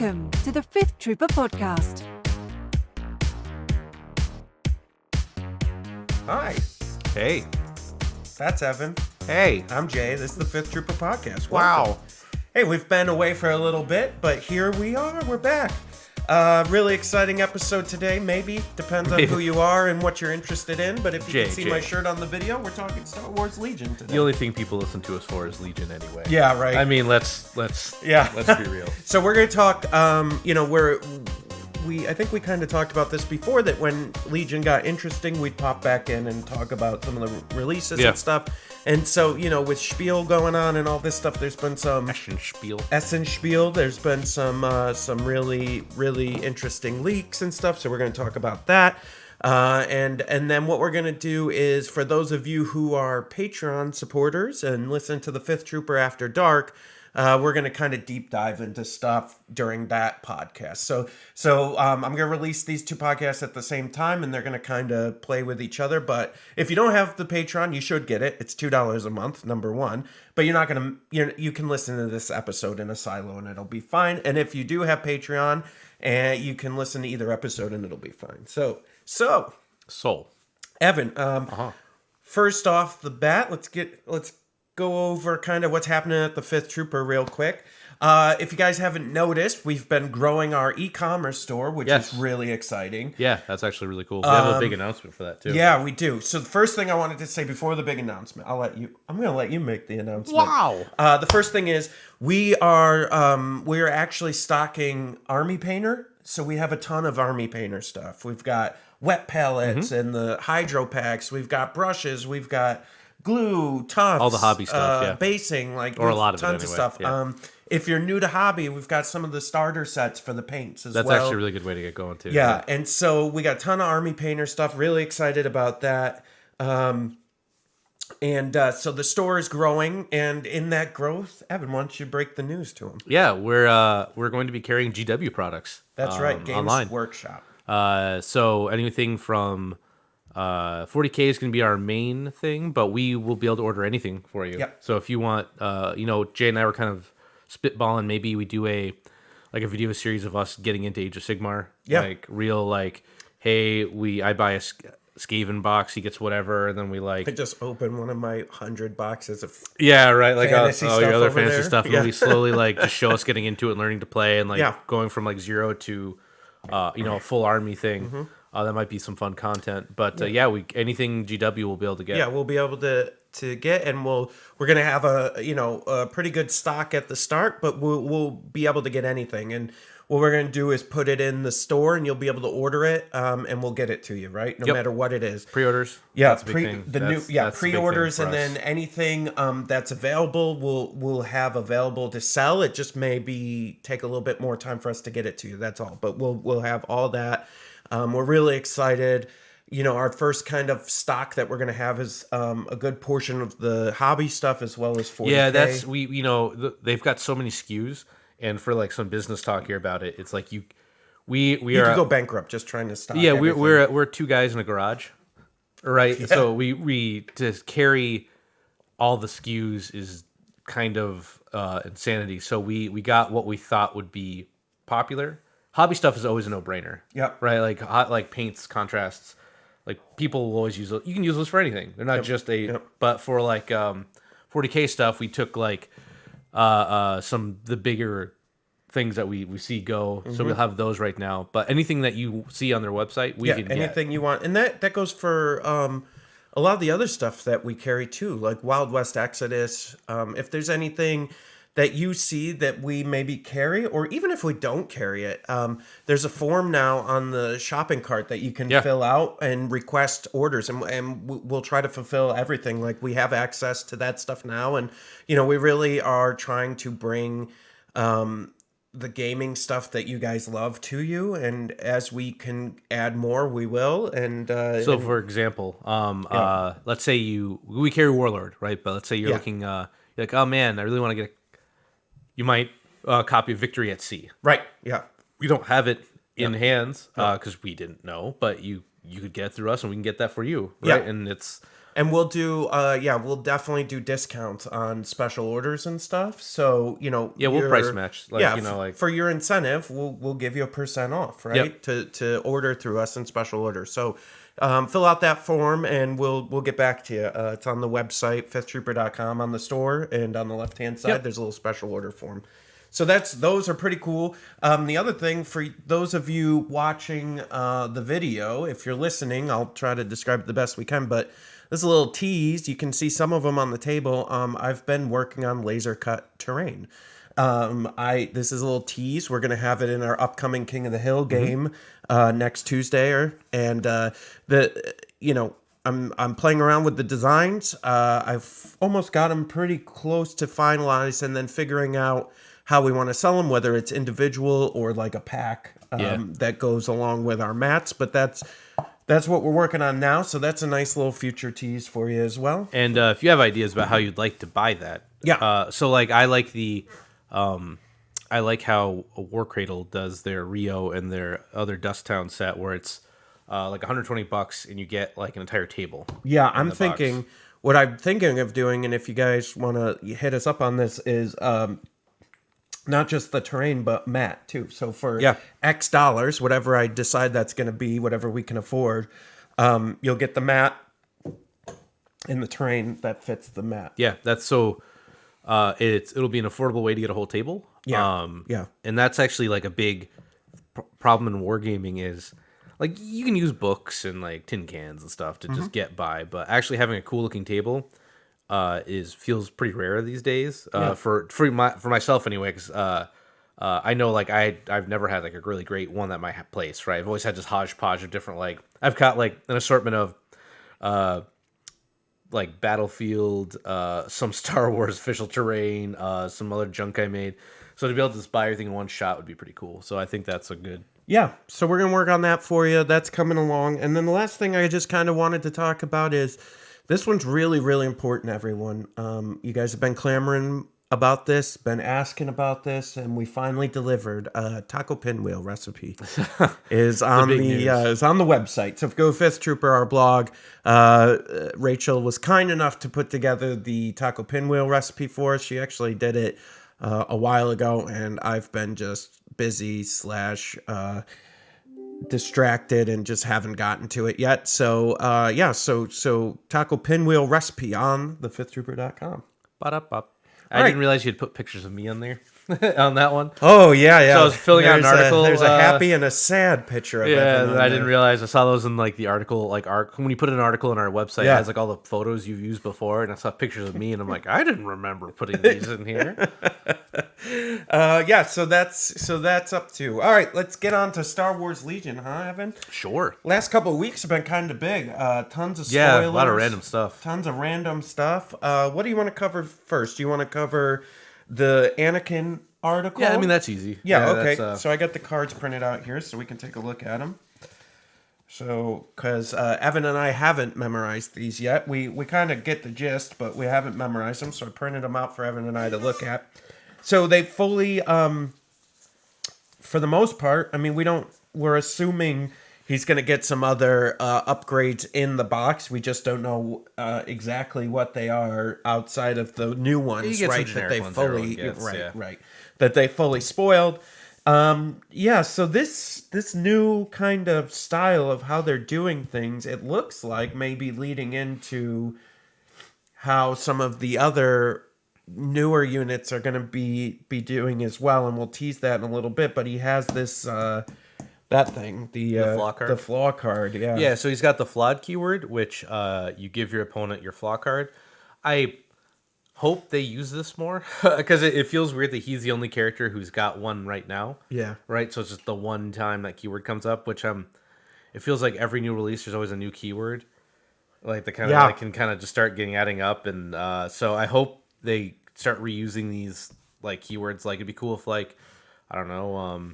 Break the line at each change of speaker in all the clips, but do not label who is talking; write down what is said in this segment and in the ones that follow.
Welcome to the Fifth Trooper Podcast.
Hi,
Hey.
that's Evan.
Hey.
I'm Jay. This is the Fifth Trooper Podcast.
Wow.
Welcome. Hey, we've been away for a little bit, but here we are. We're back. Really exciting episode today. Maybe depends on who you are and what you're interested in. But if you can see my shirt on the video, we're talking Star Wars Legion today.
The only thing people listen to us for is Legion anyway.
Yeah, right.
I mean, let's be real.
So we're going to talk, I think we kind of talked about this before, that when Legion got interesting, we'd pop back in and talk about some of the releases and stuff. And so, with Spiel going on and all this stuff, there's been some Essen Spiel. There's been some really, really interesting leaks and stuff. So we're going to talk about that. And then what we're going to do is, for those of you who are Patreon supporters and listen to the Fifth Trooper After Dark, we're going to kind of deep dive into stuff during that podcast. So I'm going to release these two podcasts at the same time, and they're going to kind of play with each other. But if you don't have the Patreon, you should get it. It's $2 a month, number one. But you're not going to, you can listen to this episode in a silo and it'll be fine. And if you do have Patreon, you can listen to either episode and it'll be fine. So Evan, first off the bat, let's go over kind of what's happening at the Fifth Trooper real quick. If you guys haven't noticed, we've been growing our e-commerce store, which is really exciting.
Yeah, that's actually really cool. We have a big announcement for that too.
Yeah, we do. So the first thing I wanted to say before the big announcement, I'm going to let you make the announcement.
Wow.
The first thing is we're actually stocking Army Painter. So we have a ton of Army Painter stuff. We've got wet pellets and the hydro packs. We've got brushes. We've got glue, tufts,
all the hobby stuff,
basing,
or a lot of
tons
it anyway.
of stuff.
Yeah.
If you're new to hobby, we've got some of the starter sets for the paints as well.
That's actually a really good way to get going too.
Yeah, and so we got a ton of Army Painter stuff. Really excited about that. So the store is growing, and in that growth, Evan, why don't you break the news to them?
Yeah, we're going to be carrying GW products.
That's right, Games
online.
Workshop.
So anything from 40K is going to be our main thing, but we will be able to order anything for you.
Yep.
So if you want, Jay and I were kind of spitballing. Maybe we do a video series of us getting into Age of Sigmar.
Yeah.
I buy a Skaven box, he gets whatever, and then we
I just opened one of my 100 boxes of
fantasy
stuff
your other
over
fantasy
there.
stuff, and then we slowly just show us getting into it and learning to play, and going from 0 to a full army thing.
Mm-hmm.
That might be some fun content, but anything GW we'll be able to get.
Yeah, we'll be able to get, and we're gonna have a pretty good stock at the start, but we'll be able to get anything. And what we're gonna do is put it in the store, and you'll be able to order it, and we'll get it to you, right? No matter what it is.
Pre-orders.
Yeah,
that's a big thing.
Pre-orders, and then anything that's available, we'll have available to sell. It just may take a little bit more time for us to get it to you. That's all. But we'll have all that. We're really excited. Our first kind of stock that we're going to have is a good portion of the hobby stuff as well as 40K.
Yeah, they've got so many SKUs, and for some business talk here about it, it's like you could
go bankrupt just trying to stock.
Yeah,
everything.
we're two guys in a garage, right? Yeah. So we to carry all the SKUs is kind of insanity. So we got what we thought would be popular. Hobby stuff is always a no-brainer.
Yeah.
Right? Like paints, contrasts. People will always use those. You can use those for anything. They're not just but for 40K stuff, we took some the bigger things that we see go. So we'll have those right now. But anything that you see on their website, we can get.
Anything you want. And that goes for a lot of the other stuff that we carry too, like Wild West Exodus. If there's anything that you see that we maybe carry, or even if we don't carry it, there's a form now on the shopping cart that you can fill out and request orders, and we'll try to fulfill everything. We have access to that stuff now, and we really are trying to bring the gaming stuff that you guys love to you, and as we can add more, we will. And
for example, let's say we carry Warlord, right? But let's say you're looking, you're like, oh man, I really want to get you might copy Victory at Sea.
Right, yeah.
We don't have it in hands because we didn't know, but you could get it through us, and we can get that for you, right?
Yeah.
And it's
And we'll do, we'll definitely do discounts on special orders and stuff. So,
we'll price match.
For your incentive, we'll give you a % off, right?
Yep.
To order through us in special orders. So, fill out that form and we'll get back to you. It's on the website, fifthtrooper.com, on the store, and on the left-hand side, there's a little special order form. So those are pretty cool. The other thing, for those of you watching the video, if you're listening, I'll try to describe it the best we can, but this is a little tease. You can see some of them on the table. I've been working on laser cut terrain. This is a little tease. We're gonna have it in our upcoming King of the Hill game next Tuesday, I'm playing around with the designs. I've almost got them pretty close to finalized, and then figuring out how we want to sell them, whether it's individual or like a pack that goes along with our mats. But that's what we're working on now. So that's a nice little future tease for you as well.
And if you have ideas about how you'd like to buy that, so like I like I like how War Cradle does their Rio and their other Dust Town set, where it's like $120 and you get like an entire table.
Yeah, I'm thinking what I'm thinking of doing, and if you guys want to hit us up on this, is not just the terrain, but mat too. So for X dollars, whatever I decide that's going to be, whatever we can afford, you'll get the mat and the terrain that fits the mat.
Yeah, that's so. It'll be an affordable way to get a whole table. And that's actually like a big problem in wargaming is like you can use books and like tin cans and stuff to just get by, but actually having a cool looking table feels pretty rare these days. For myself anyway, because I know like I've never had like a really great one at my place, right? I've always had this hodgepodge of different, like I've got like an assortment of like Battlefield, some Star Wars official terrain, some other junk I made. So to be able to just buy everything in one shot would be pretty cool. So I think that's a good...
Yeah, so we're going to work on that for you. That's coming along. And then the last thing I just kind of wanted to talk about is, this one's really, really important, everyone. You guys have been clamoring about this, been asking about this, and we finally delivered. Taco pinwheel recipe is on the website. So if you go Fifth Trooper, our blog, Rachel was kind enough to put together the taco pinwheel recipe for us. She actually did it a while ago, and I've been just busy / distracted and just haven't gotten to it yet. So so taco pinwheel recipe on thefifthtrooper.com.
I didn't realize you'd put pictures of me on there on that one.
Oh yeah.
So I was filling out an article.
There's a happy and a sad picture of it.
Yeah, I didn't realize. I saw those in like the article, like when you put an article on our website, it has like all the photos you've used before, and I saw pictures of me, and I'm like, I didn't remember putting these in here.
So that's up to. All right, let's get on to Star Wars Legion, huh, Evan?
Sure.
Last couple of weeks have been kind of big. Tons of spoilers.
Yeah, a lot of random stuff.
What do you want to cover first? Do you want to cover the Anakin article?
Yeah, I mean, that's easy.
Yeah, okay. So I got the cards printed out here so we can take a look at them. So, because Evan and I haven't memorized these yet. We kind of get the gist, but we haven't memorized them, so I printed them out for Evan and I to look at. So they fully, for the most part, I mean, we're assuming he's going to get some other upgrades in the box. We just don't know exactly what they are outside of the new ones, right? That they fully, that they fully spoiled. So this new kind of style of how they're doing things, it looks like maybe leading into how some of the other newer units are going to be doing as well, and we'll tease that in a little bit. But he has this that thing, the flaw card. The flaw card, yeah.
Yeah, so he's got the flawed keyword, which you give your opponent your flaw card. I hope they use this more, because it feels weird that he's the only character who's got one right now.
Yeah.
Right? So it's just the one time that keyword comes up, which it feels like every new release there's always a new keyword. Like the kind of like can kind of just start adding up, and so I hope they start reusing these like keywords. Like it'd be cool if like, I don't know,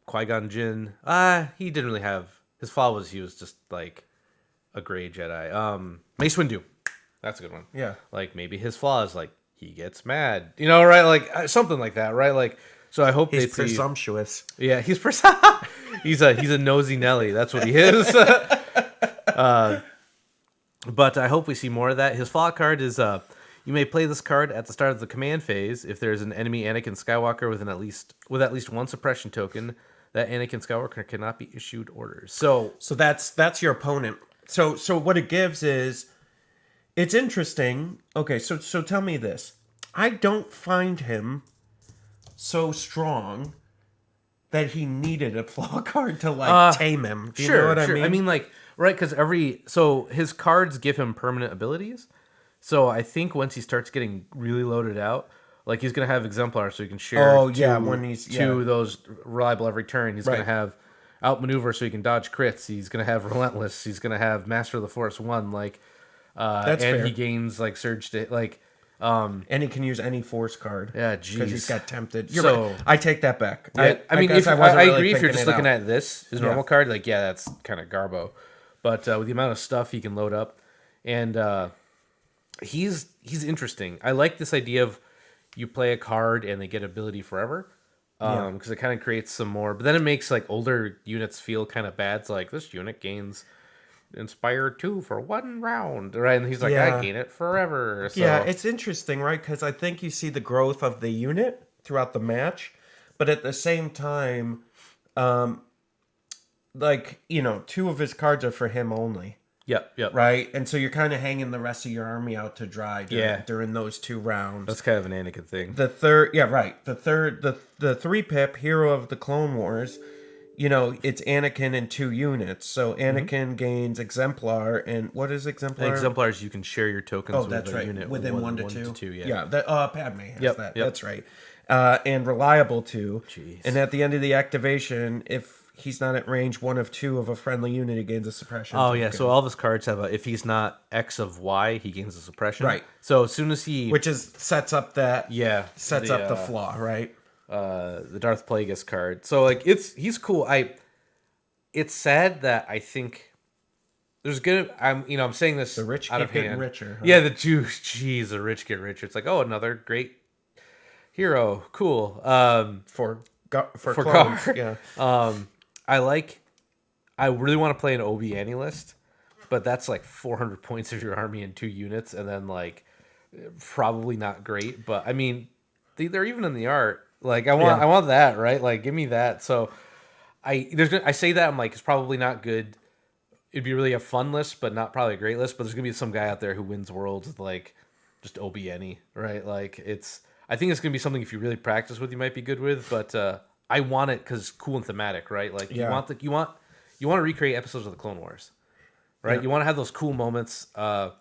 Qui-Gon Jinn, he didn't really have, his flaw was he was just like a gray Jedi. Mace Windu, that's a good one.
Yeah,
like maybe his flaw is like he gets mad, right? Like something like that, right? Like, so I hope
he's presumptuous.
Yeah, he's a nosy Nelly. That's what he is. But I hope we see more of that. His fallout card is you may play this card at the start of the command phase if there's an enemy Anakin Skywalker with at least one suppression token. That Anakin Skywalker cannot be issued orders. So
that's your opponent. So what it gives is, it's interesting. Okay, so tell me this. I don't find him so strong that he needed a flaw card to tame him. Do you know what I mean?
I mean, like, right, because his cards give him permanent abilities. So I think once he starts getting really loaded out, like he's gonna have exemplar, so he can share.
When he's
those reliable every turn. He's gonna have outmaneuver, so he can dodge crits. He's gonna have relentless. He's gonna have master of the force 1. Like,
that's
and
fair.
he gains like surge to like.
And he can use any force card.
Yeah,
because he's got tempted. You're
So-
right. I take that back.
Yeah, I mean,
guess
I
wasn't really
agree if you're
thinking
just
it
looking
out.
at his normal card, like, yeah, that's kind of garbo. But with the amount of stuff he can load up, and he's interesting. I like this idea of you play a card and they get ability forever, because it kind of creates some more. But then it makes like older units feel kind of bad. It's like, this unit gains Inspire 2 for 1 round, right? And he's like, I gain it forever. So.
Yeah, it's interesting, right? Because I think you see the growth of the unit throughout the match, but at the same time, like, 2 of his cards are for him only.
Yep.
Right? And so you're kind of hanging the rest of your army out to dry during those 2 rounds.
That's kind of an Anakin thing.
The 3 pip, Hero of the Clone Wars, it's Anakin in 2 units. So Anakin gains Exemplar, and what is Exemplar?
Exemplars, you can share your tokens with a unit.
Within 1 to 2.
Yeah.
Padme has that. That's right. And Reliable 2.
Jeez.
And at the end of the activation, if he's not at range 1 of 2 of a friendly unit, he gains a suppression.
Oh, yeah. So all of his cards have if he's not X of Y, he gains a suppression.
Right.
So as soon as he...
Which sets up the flaw, right?
The Darth Plagueis card. So, like, he's cool. It's sad that I think there's I'm saying this
the rich
out
keep
of hand.
getting richer. Huh?
Yeah, the rich get richer. It's like, oh, another great hero. Cool.
For
for
clones.
card.
Yeah.
I really want to play an Obi list, but that's like 400 points of your army in 2 units, and then like probably not great. But I mean, they're even in the art. Like I want that, right? Like give me that. So I say that I'm like, it's probably not good. It'd be really a fun list, but not probably a great list. But there's gonna be some guy out there who wins worlds with like just Obi, right? Like I think it's gonna be something if you really practice with, you might be good with. But I want it because it's cool and thematic, right? Like you want to recreate episodes of the Clone Wars, right? Yeah. You want to have those cool moments. That's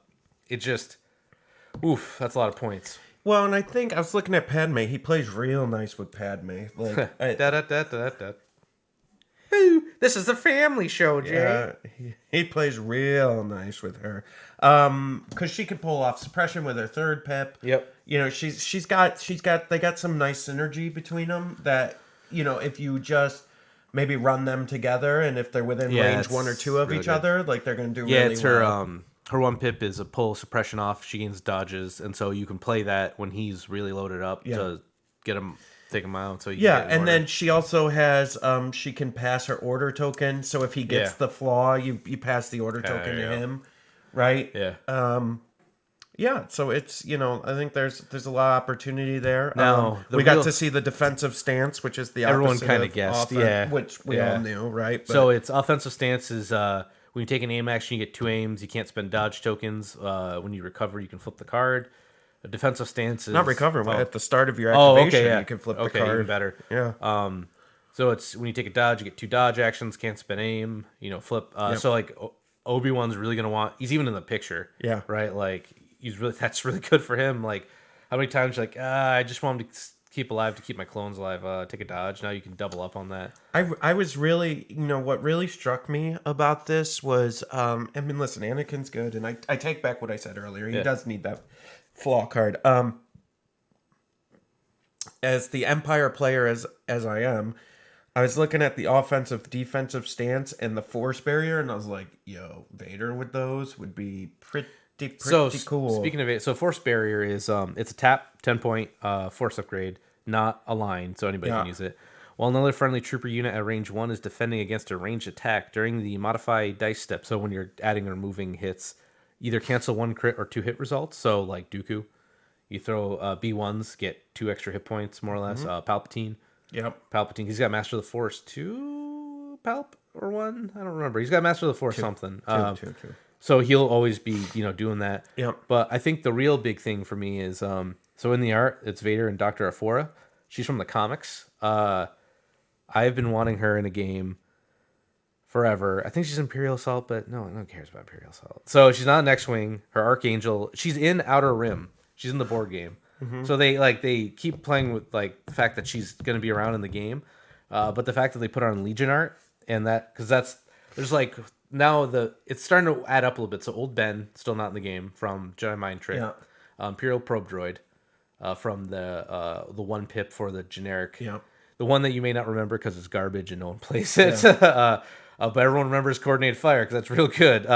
a lot of points.
Well, and I think I was looking at Padme. He plays real nice with Padme. Like,
this is a family show, Jay.
He plays real nice with her. Because she could pull off suppression with her 3rd pip.
Yep.
They got some nice synergy between them that, if you just maybe run them together, and if they're within range 1 or 2 of really each other, like they're going to do really well. Yeah, it's
her 1 pip is a pull suppression off. She gains dodges, and so you can play that when he's really loaded up to get him, take him out. So
and then she also has she can pass her order token. So if he gets the flaw, you pass the order token to him, right?
Yeah.
So it's I think there's a lot of opportunity there.
Now
we got to see the defensive stance, which is the
everyone
opposite
kind
of
of guessed,
which we all knew, right? But,
so it's offensive stance is when you take an aim action, you get 2 aims. You can't spend dodge tokens. When you recover, you can flip the card. A defensive stance is
not recover. At the start of your activation, you can flip the card.
Even better.
Yeah.
So it's when you take a dodge, you get 2 dodge actions. Can't spend aim. Flip. So like Obi-Wan's really gonna want. He's even in the picture.
Yeah.
Right. Like that's really good for him. Like how many times you're like I just want him to keep alive to keep my clones alive. Take a dodge. Now you can double up on that.
I was really, what really struck me about this was, I mean, listen, Anakin's good, and I take back what I said earlier. He does need that flaw card. As the Empire player as I am, I was looking at the offensive defensive stance and the force barrier, and I was like, yo, Vader with those would be pretty cool.
Speaking of it, so force barrier is it's a tap 10-point force upgrade, not a line, so anybody can use it. While another friendly trooper unit at range 1 is defending against a ranged attack during the modified dice step. So when you're adding or removing hits, either cancel 1 crit or 2 hit results. So like Dooku, you throw B1s, get 2 extra hit points, more or less. Palpatine.
Yep.
Palpatine. He's got Master of the Force 2 Palp or 1? I don't remember. He's got Master of the Force something.
Two.
So he'll always be, doing that.
Yep.
But I think the real big thing for me is, so in the art, it's Vader and Dr. Aphora. She's from the comics. I've been wanting her in a game forever. I think she's Imperial Assault, but no one cares about Imperial Assault. So she's not an X-Wing. Her Archangel, she's in Outer Rim. She's in the board game. So they keep playing with like the fact that she's going to be around in the game. But the fact that they put her on Legion art and that, because there's like, now it's starting to add up a little bit. So old Ben, still not in the game, from Jedi Mind Trick.
Yeah.
Imperial Probe Droid, from the one pip for the generic.
Yeah.
The one that you may not remember because it's garbage and no one plays it. But everyone remembers Coordinated Fire because that's real good.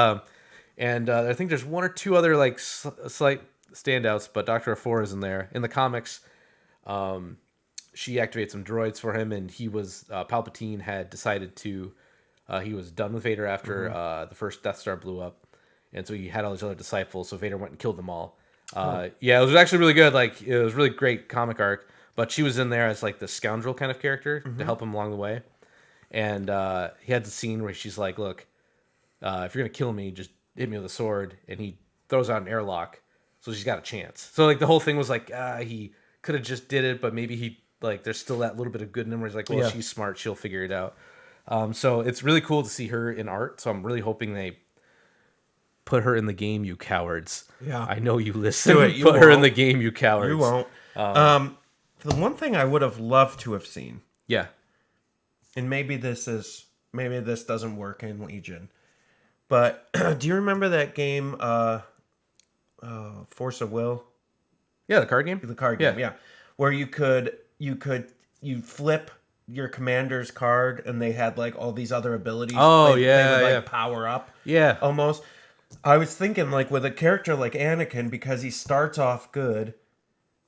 And I think there's 1 or 2 other like slight standouts, but Dr. Aphora is in there. In the comics, she activates some droids for him, and he was Palpatine had decided to he was done with Vader after the first Death Star blew up, and so he had all these other disciples. So Vader went and killed them all. Yeah, it was actually really good. Like, it was really great comic arc. But she was in there as like the scoundrel kind of character to help him along the way. And he had the scene where she's like, "Look, if you're gonna kill me, just hit me with a sword." And he throws out an airlock, so she's got a chance. So like the whole thing was like, he could have just did it, but maybe he like there's still that little bit of good in him where he's like, well, she's smart, she'll figure it out. So it's really cool to see her in art. So I'm really hoping they put her in the game, you cowards.
Yeah,
I know you listen.
Do it. You
put
won't.
her in the game, you cowards.
You won't. The one thing I would have loved to have seen, and maybe this doesn't work in Legion, but do you remember that game, Force of Will?
Yeah, the card game.
The card game, yeah, where you flip your commander's card, and they had like all these other abilities.
Oh,
they would, like, power up.
Yeah,
almost. I was thinking like with a character like Anakin, because he starts off good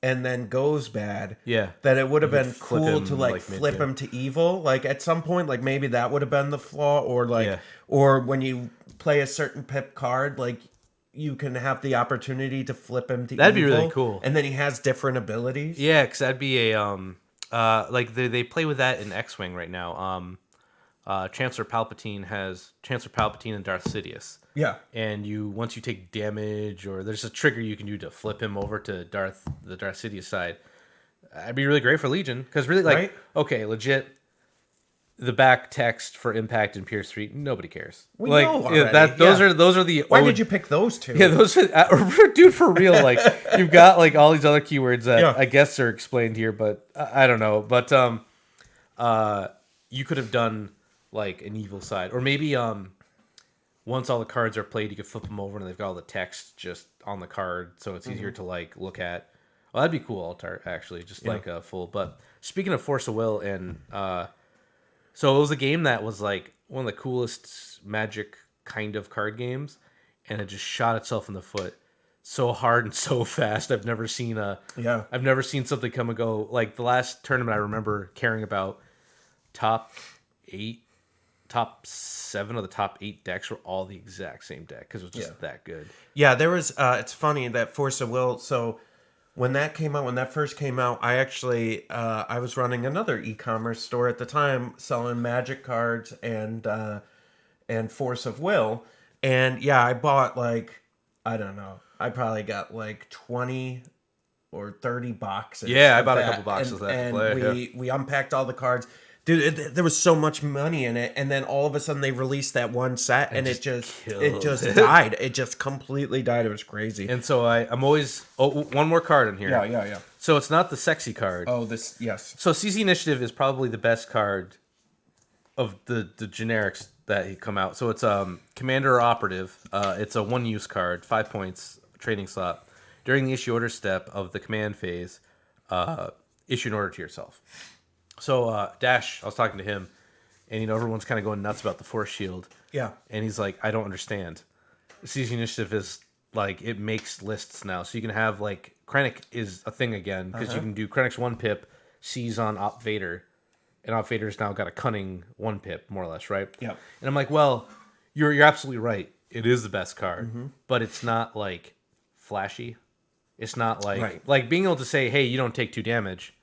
and then goes bad. Yeah, that it would have been cool to like flip him to evil. Like at some point, like maybe that would have been the flaw, or like, or when you play a certain pip card, like you can have the opportunity to flip him to
that'd
evil.
That'd be really cool.
And then he has different abilities.
Yeah, because that'd be a like they play with that in X-Wing right now. Chancellor Palpatine and Darth Sidious. Yeah, and once you take damage, or there's a trigger you can do to flip him over to the Darth Sidious side. That'd be really great for Legion, because really, like, okay, legit, the back text for Impact and Pierce 3, nobody cares.
We
like,
know already.
Those are the.
Why did you pick those two?
Yeah, those are, dude, for real. Like, you've got like all these other keywords that I guess are explained here, but I don't know. But you could have done like an evil side, or maybe once all the cards are played, you can flip them over and they've got all the text just on the card, so it's easier to like look at. Well, that'd be cool, actually, just like a full. But speaking of Force of Will, and so it was a game that was like one of the coolest Magic kind of card games, and it just shot itself in the foot so hard and so fast. I've never seen something come and go. Like the last tournament, I remember caring about top 7 of the top 8 decks were all the exact same deck, because it was just that good. Yeah,
there was. It's funny that Force of Will. So when that first came out, I actually I was running another e-commerce store at the time selling Magic cards and Force of Will, and I bought like, I don't know, I probably got like 20 or 30 boxes.
Yeah, I bought a couple boxes of that.
And we unpacked all the cards. Dude, there was so much money in it, and then all of a sudden they released that one set, and it just died. It just completely died. It was crazy.
And so I'm always one more card in here.
Yeah.
So it's not the sexy card.
Oh, yes.
So CZ Initiative is probably the best card of the generics that come out. So it's Commander or Operative. It's a 1-use card, 5 points, trading slot. During the issue order step of the command phase, issue an order to yourself. So Dash, I was talking to him, and everyone's kind of going nuts about the Force Shield. Yeah. And he's like, I don't understand. CZ Initiative is like, it makes lists now. So you can have like, Krennic is a thing again, because you can do Krennic's 1 pip, seize on Op Vader, and Vader's now got a cunning 1-pip, more or less, right?
Yeah.
And I'm like, well, you're absolutely right. It is the best card, but it's not like flashy. It's not like like being able to say, hey, you don't take 2 damage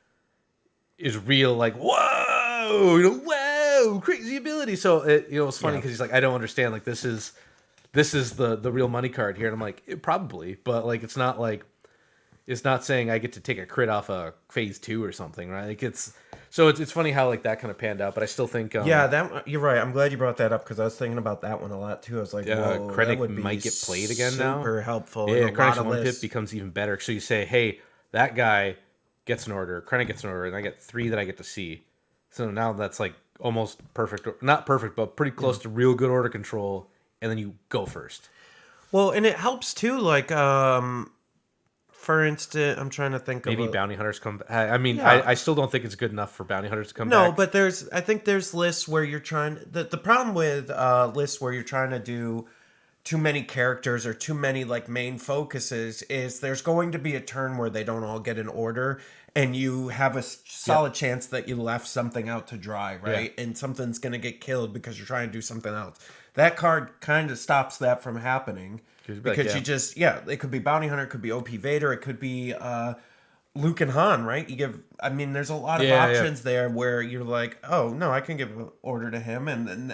is real, like, whoa, whoa, crazy ability. So it's funny because he's like, I don't understand. Like, this is the real money card here. And I'm like, probably, but like, it's not saying I get to take a crit off a phase 2 or something, right? Like it's funny how like that kind of panned out, but I still think
that you're right. I'm glad you brought that up because I was thinking about that one a lot too. I was like, whoa,
Krennic
that would be
might get played again now.
Super helpful.
Yeah, Krennic's 1-pip becomes even better. So you say, hey, that guy gets an order, Krennic gets an order, and I get 3 that I get to see. So now that's like almost perfect, not perfect, but pretty close to real good order control. And then you go first.
Well, and it helps too. Like, for instance, I'm trying to think
maybe
of
bounty hunters come. I mean, I still don't think it's good enough for bounty hunters to come back.
No, but I think there's lists where you're trying. The problem with lists where you're trying to do too many characters or too many like main focuses is there's going to be a turn where they don't all get an order, and you have a solid chance that you left something out to dry, right? And something's going to get killed because you're trying to do something else. That card kind of stops that from happening because you just, it could be Bounty Hunter, it could be OP Vader, it could be Luke and Han, right? There's a lot of options there where you're like, oh no, I can give an order to him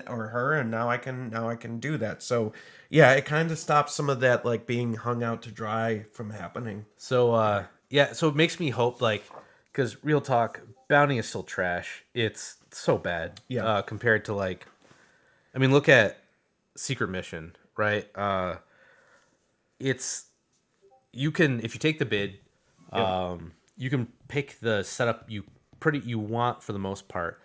or her, and now I can do that. So yeah, it kind of stops some of that like being hung out to dry from happening.
So so it makes me hope, like, because real talk, bounty is still trash. It's so bad compared to like, I mean, look at Secret Mission, right? You can, if you take the bid, you can pick the setup you want for the most part,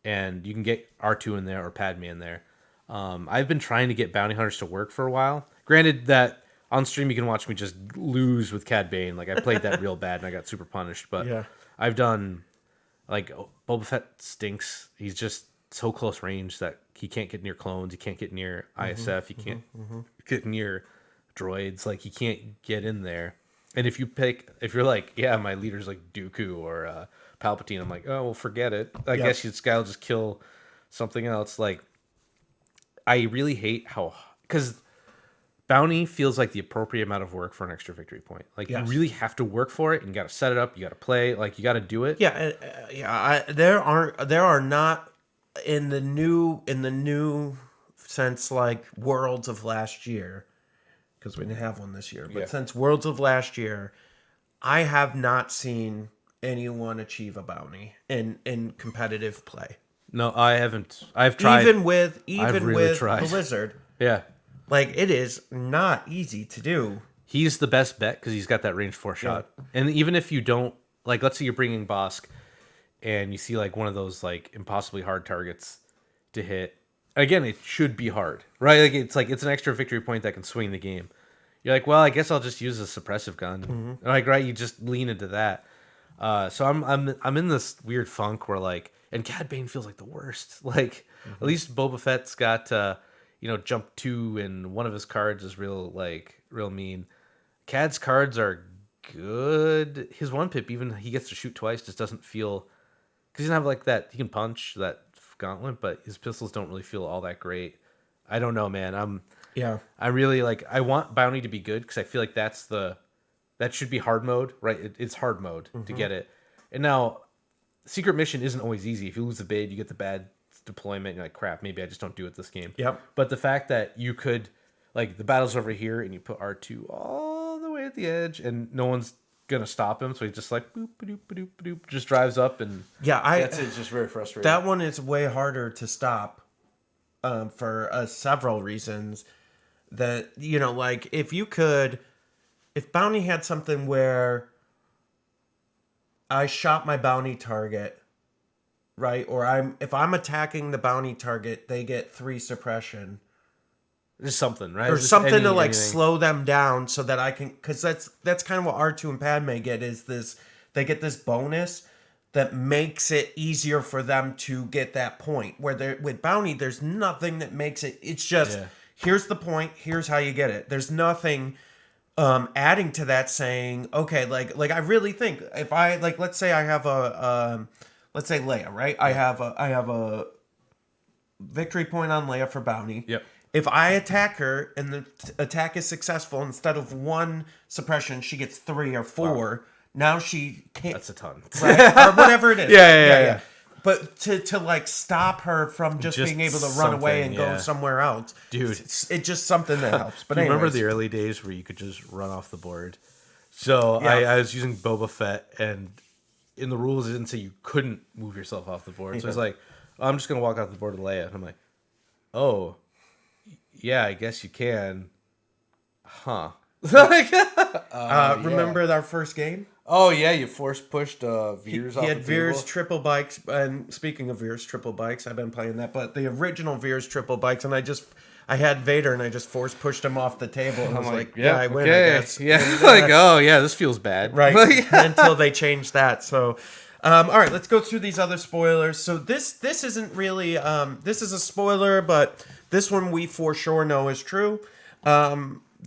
and you can get R2 in there or Padme in there. I've been trying to get bounty hunters to work for a while. Granted that on stream you can watch me just lose with Cad Bane. Like, I played that real bad and I got super punished. But I've done, like, Boba Fett stinks. He's just so close range that he can't get near clones. He can't get near ISF. He can't get near droids. Like, he can't get in there. And if you're like, yeah, my leader's like Dooku or Palpatine, I'm like, oh, well, forget it. I guess this guy will just kill something else. Like, I really hate because bounty feels like the appropriate amount of work for an extra victory point. Like, you really have to work for it, and you got to set it up, you got to play, like, you got to do it.
There are not in the new sense, like Worlds of last year, because we didn't have one this year. But since Worlds of last year, I have not seen anyone achieve a bounty in competitive play.
No, I haven't. I've tried.
Even with Blizzard.
Yeah.
Like, it is not easy to do.
He's the best bet because he's got that range 4 shot. And even if you don't, like, let's say you're bringing Bosk and you see, like, one of those, like, impossibly hard targets to hit. Again, it should be hard, right? Like, it's an extra victory point that can swing the game. You're like, well, I guess I'll just use a suppressive gun. Like, right? You just lean into that. So I'm in this weird funk where, like, and Cad Bane feels like the worst. Like, at least Boba Fett's got, jump 2, and one of his cards is real mean. Cad's cards are good. His 1-pip, even he gets to shoot twice, just doesn't feel, because he doesn't have like that. He can punch that gauntlet, but his pistols don't really feel all that great. I don't know, man. I really like. I want bounty to be good because I feel like that should be hard mode, right? It's hard mode to get it. And now, Secret Mission isn't always easy. If you lose the bid, you get the bad deployment. You're like, crap, maybe I just don't do it this game.
Yep.
But the fact that you could, like, the battle's over here and you put R2 all the way at the edge and no one's gonna stop him, so he just like boop boop boop boop, just drives up, and it's just very frustrating.
That one is way harder to stop for several reasons. That, like, if bounty had something where I shot my bounty target, right? Or if I'm attacking the bounty target, they get 3 suppression.
There's something, right?
Or something to like slow them down so that I can, because that's kind of what R2 and Padme get, is this, they get this bonus that makes it easier for them to get that point. Where with bounty, there's nothing that makes it. It's just here's the point, here's how you get it. There's nothing adding to that saying, okay, like I really think if I, like, let's say I have a let's say Leia, right? I have a victory point on Leia for bounty.
Yep.
If I attack her and the attack is successful, instead of 1 suppression, she gets 3 or 4. Wow. Now she can't.
That's a ton,
right? Or whatever it is.
Yeah.
But to like stop her from just being able to run away and go somewhere else,
dude,
it's just something that helps. But
remember the early days where you could just run off the board? So I was using Boba Fett, and in the rules it didn't say you couldn't move yourself off the board. So it's like, I'm just gonna walk off the board with Leia, and I'm like, oh, yeah, I guess you can, huh?
Remember our first game?
Oh yeah, you force pushed Veers off.
He had
the
Veers
table.
triple bikes, and speaking of Veers triple bikes, I've been playing that. But the original Veers triple bikes, and I had Vader, and I just force pushed him off the table, and I was like, yeah, I win,
okay.
I guess.
Yeah, like, oh yeah, this feels bad,
right? Until they changed that. So, all right, let's go through these other spoilers. So this isn't really this is a spoiler, but this one we for sure know is true.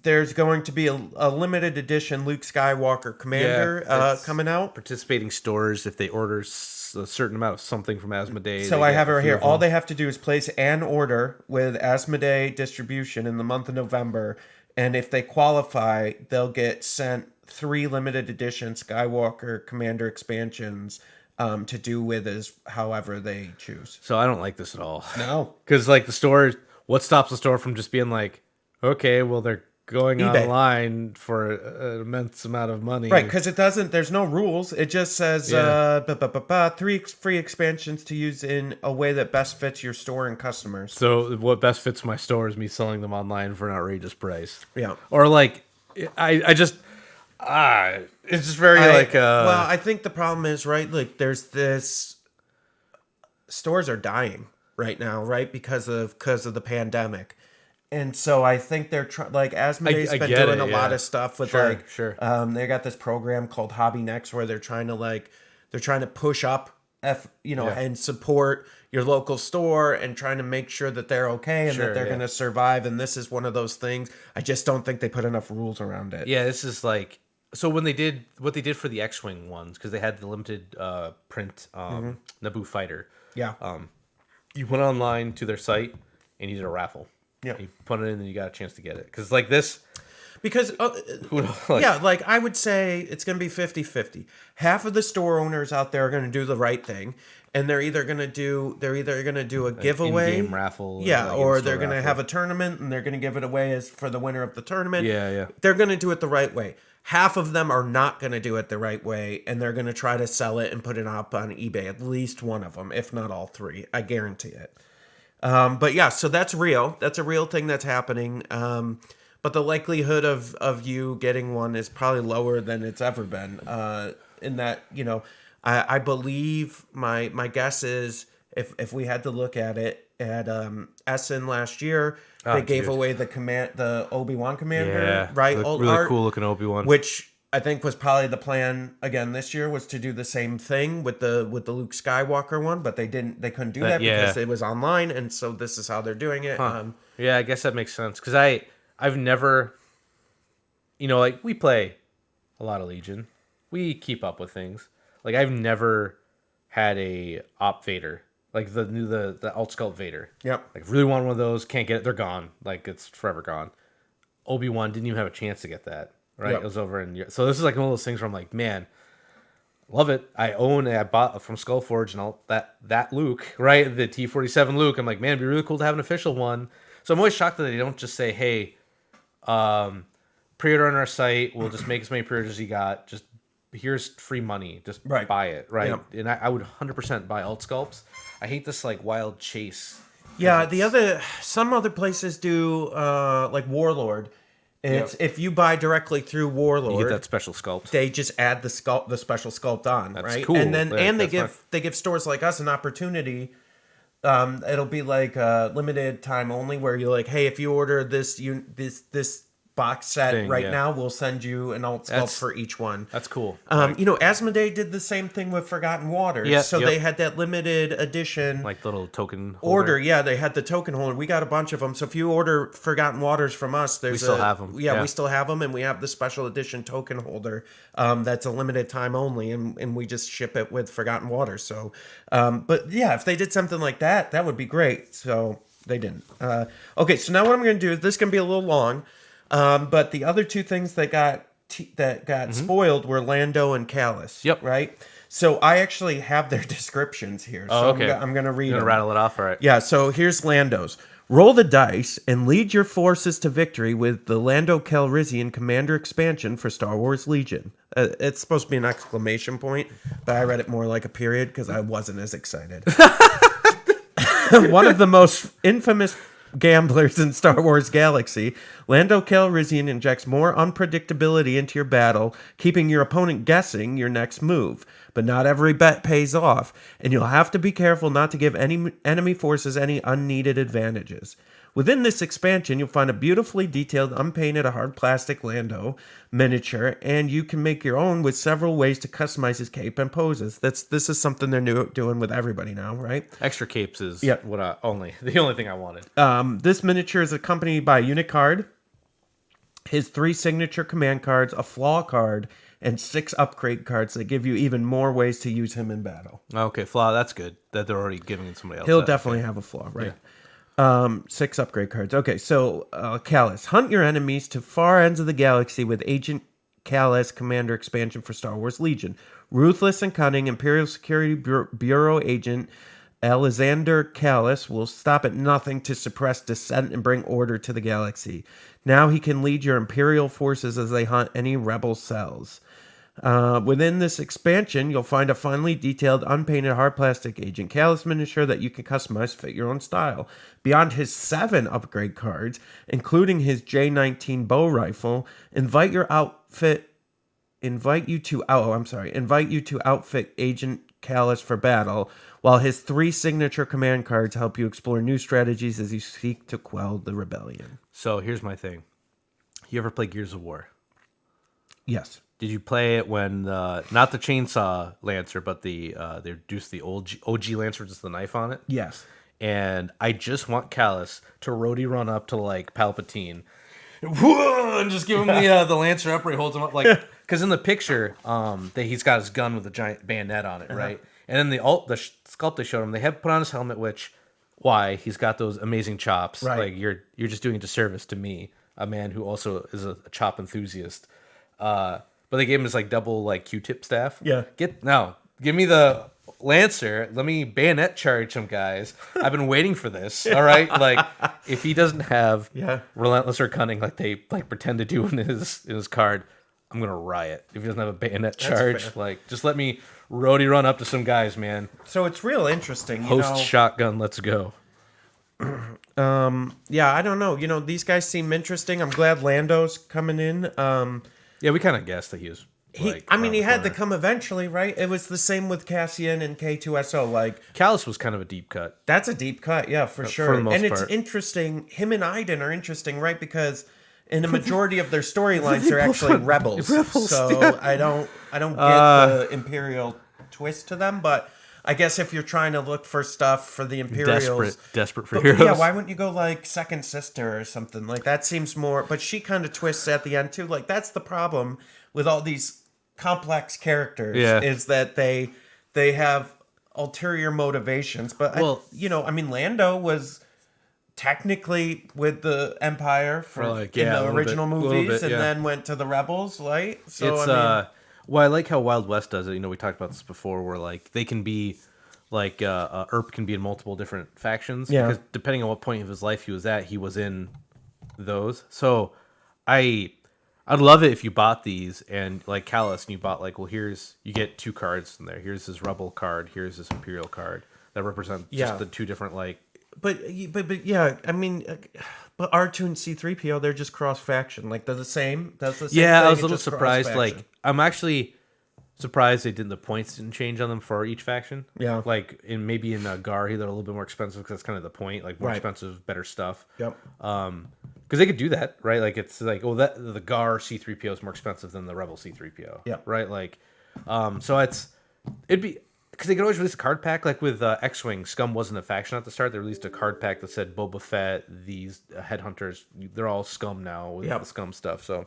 There's going to be a limited edition Luke Skywalker Commander coming out.
Participating stores, if they order a certain amount of something from Asmodee.
So I have it right here. All they have to do is place an order with Asmodee distribution in the month of November. And if they qualify, they'll get sent 3 limited edition Skywalker Commander expansions to do with as however they choose.
So I don't like this at all.
No.
Because like the store, what stops the store from just being like, okay, well, they're going
eBay.
Online for an immense amount of money.
Right, because there's no rules. It just says 3 free expansions to use in a way that best fits your store and customers.
So what best fits my store is me selling them online for an outrageous price.
Yeah.
Or like, I just, it's just very
well, I think the problem is, right, like there's this, stores are dying right now, right, because of the pandemic. And so I think they're like Asmodee's been doing a lot of stuff with they got this program called Hobby Next where they're trying to push up and support your local store and trying to make sure that they're okay and that they're going to survive. And this is one of those things. I just don't think they put enough rules around it.
Yeah, this is like, so when they did what they did for the X-Wing ones, because they had the limited print Naboo fighter.
Yeah.
You went online to their site and you did a raffle.
Yeah,
you put it in and you got a chance to get it. Because like this...
Because, like I would say it's going to be 50-50. Half of the store owners out there are going to do the right thing. And they're either going to do a giveaway.
In-game raffle.
Yeah, or they're going to have a tournament and they're going to give it away as for the winner of the tournament.
Yeah.
They're going to do it the right way. Half of them are not going to do it the right way. And they're going to try to sell it and put it up on eBay. At least one of them, if not all 3. I guarantee it. But yeah, so that's real. That's a real thing that's happening. But the likelihood of you getting one is probably lower than it's ever been. In that, I believe my guess is if we had to look at it at Essen last year, they gave away the Obi-Wan Commander, right?
Really cool looking Obi-Wan,
which I think was probably the plan again this year was to do the same thing with the Luke Skywalker one, but they couldn't do that because it was online, and so this is how they're doing it.
Huh. Yeah, I guess that makes sense because I've never, like we play a lot of Legion, we keep up with things. Like I've never had a Op Vader, like the Alt Sculpt Vader.
Yep.
Like really want one of those, can't get it, they're gone. Like it's forever gone. Obi-Wan didn't even have a chance to get that. Right, It was over in Europe. So this is like one of those things where I'm like, man, love it. I bought from Skullforge and all that Luke, right? The T-47 Luke. I'm like, man, it'd be really cool to have an official one. So I'm always shocked that they don't just say, hey, pre-order on our site. We'll just make as many pre-orders as you got. Just here's free money. Just buy it, right? Yep. And I would 100% buy alt sculpts. I hate this like wild chase.
Yeah, some other places do like Warlord. It's if you buy directly through Warlord,
you get that special sculpt.
They just add the special sculpt on,
That's
right?
Cool.
And then they give stores like us an opportunity. It'll be like limited time only, where you're like, hey, if you order this box set
Thing,
right
yeah.
now. We'll send you an alt sculpt for each one.
That's cool.
Asmodee did the same thing with Forgotten Waters.
Yep,
So
yep.
they had that limited edition
Like little token
order.
holder.
Yeah, they had the token holder. We got a bunch of them. So if you order Forgotten Waters from us, we
still have 'em.
Yeah,
Yeah.
we still have them, and we have the special edition token holder that's a limited time only, and we just ship it with Forgotten Waters. So, but yeah, if they did something like that, that would be great. So they didn't. Okay, so now what I'm going to do is this can be a little long, but the other two things that got spoiled were Lando and Callus.
Yep.
Right. So I actually have their descriptions here. So
okay.
I'm going to read
You're
them.
gonna rattle it off, all right?
Yeah, so here's Lando's. Roll the dice and lead your forces to victory with the Lando Calrissian Commander expansion for Star Wars Legion. It's supposed to be an exclamation point, but I read it more like a period because I wasn't as excited. One of the most infamous gamblers in Star Wars galaxy, Lando Calrissian injects more unpredictability into your battle, keeping your opponent guessing your next move. But not every bet pays off, and you'll have to be careful not to give any enemy forces any unneeded advantages. Within this expansion, you'll find a beautifully detailed, unpainted, hard plastic Lando miniature, and you can make your own with several ways to customize his cape and poses. This is something they're doing with everybody now, right?
Extra capes is
Yeah.
the only thing I wanted.
This miniature is accompanied by a unit card, his 3 signature command cards, a flaw card, and 6 upgrade cards that give you even more ways to use him in battle.
Okay, flaw. That's good that they're already giving somebody else.
He'll
that.
definitely have a flaw, right? 6 upgrade cards. Okay, so Callus. Hunt your enemies to far ends of the galaxy with Agent Callus Commander expansion for Star Wars Legion. Ruthless and cunning Imperial Security Bureau agent Alexander Callus will stop at nothing to suppress dissent and bring order to the galaxy. Now he can lead your Imperial forces as they hunt any rebel cells. Within this expansion, you'll find a finely detailed, unpainted hard plastic Agent Callus miniature that you can customize to fit your own style. Beyond his 7 upgrade cards, including his J19 bow rifle, invite you to outfit Agent Callus for battle, while his 3 signature command cards help you explore new strategies as you seek to quell the rebellion.
So here's my thing. You ever play Gears of War?
Yes.
Did you play it when not the chainsaw Lancer, but they reduced the OG Lancer, just the knife on it?
Yes.
And I just want Callus to roadie run up to like Palpatine, and just give him the Lancer up where he holds him up, like because in the picture, he's got his gun with a giant bayonet on it, right? And then the sculpt they showed him, they had put on his helmet, which why he's got those amazing chops.
Right.
Like you're just doing a disservice to me, a man who also is a chop enthusiast. But they gave him his like double like Q-tip staff.
Yeah.
Give me the Lancer. Let me bayonet charge him, guys. I've been waiting for this. All right, like if he doesn't have relentless or cunning like they like pretend to do in his card, I'm gonna riot. If he doesn't have a bayonet charge, like just let me roadie run up to some guys, man.
So it's real interesting.
Host shotgun, let's go.
Yeah, I don't know. These guys seem interesting. I'm glad Lando's coming in.
Yeah, we kind of guessed that he was.
He had to come eventually, right? It was the same with Cassian and K2SO. Like
Callus was kind of a deep cut.
That's a deep cut, yeah, for sure.
For the most
and it's
part.
interesting. Him and Iden are interesting, right? Because in a majority of their storylines, they're actually rebels. So yeah. I don't get the Imperial twist to them, but I guess if you're trying to look for stuff for the Imperials,
desperate for heroes.
Yeah, why wouldn't you go like Second Sister or something like that? Seems more. But she kind of twists at the end too. Like that's the problem with all these complex characters is that they have ulterior motivations. But Lando was technically with the Empire in the original movies, and then went to the Rebels, right? So
it's well, I like how Wild West does it. We talked about this before, where like they can be like Earp can be in multiple different factions because depending on what point of his life he was at, he was in those. So I'd love it if you bought these and like Callus, and you bought like, well, you get 2 cards in there. Here's this Rebel card. Here's this Imperial card that represent just the 2 different like.
But yeah, I mean, but R2 and C-3PO, they're just cross faction. Like they're the same. That's the same.
Yeah,
thing,
I was a little surprised. Like I'm actually surprised the points didn't change on them for each faction.
Yeah,
like maybe in Gar, they're a little bit more expensive because that's kind of the point. Like more expensive, better stuff.
Yep.
Because because they could do that, right? Like it's like, well, that the Gar C-3PO is more expensive than the Rebel C-3PO,
Yeah.
right? Like, so it'd be because they could always release a card pack, like with X-Wing. Scum wasn't a faction at the start. They released a card pack that said Boba Fett, these headhunters, they're all Scum now with the Scum stuff. So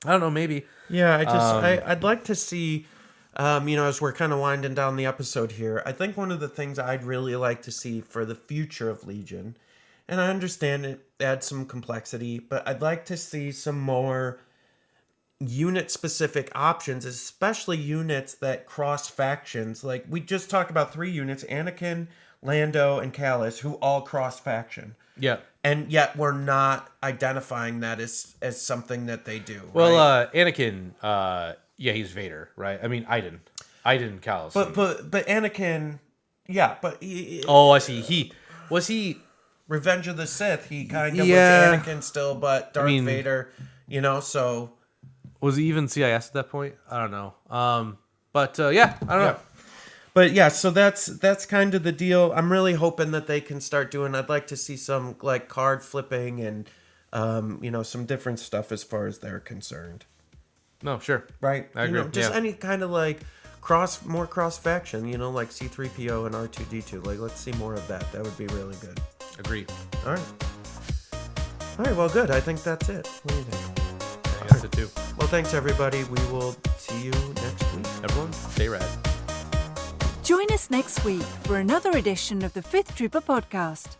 I don't know, maybe.
Yeah, I'd like to see. As we're kind of winding down the episode here, I think one of the things I'd really like to see for the future of Legion, and I understand it adds some complexity, but I'd like to see some more unit-specific options, especially units that cross factions. Like, we just talked about 3 units, Anakin, Lando, and Callus, who all cross faction.
Yeah.
And yet we're not identifying that as something that they do.
Well,
right?
Anakin, he's Vader, right? I mean, Iden Callus.
But Anakin, yeah, but
I see. Was he
Revenge of the Sith? He kind of was Anakin still, but Darth Vader. So
was he even CIS at that point? I don't know. I don't know.
But yeah, so that's kind of the deal. I'm really hoping that they can start doing. I'd like to see some like card flipping and some different stuff as far as they're concerned.
No, sure.
Right.
I agree.
Just any kind of like more cross faction, like C-3PO and R2-D2. Like, let's see more of that. That would be really good.
Agreed.
All right, well, good. I think that's it. What do you think?
I guess it too.
Well, thanks, everybody. We will see you next week.
Everyone, stay rad.
Join us next week for another edition of the Fifth Trooper podcast.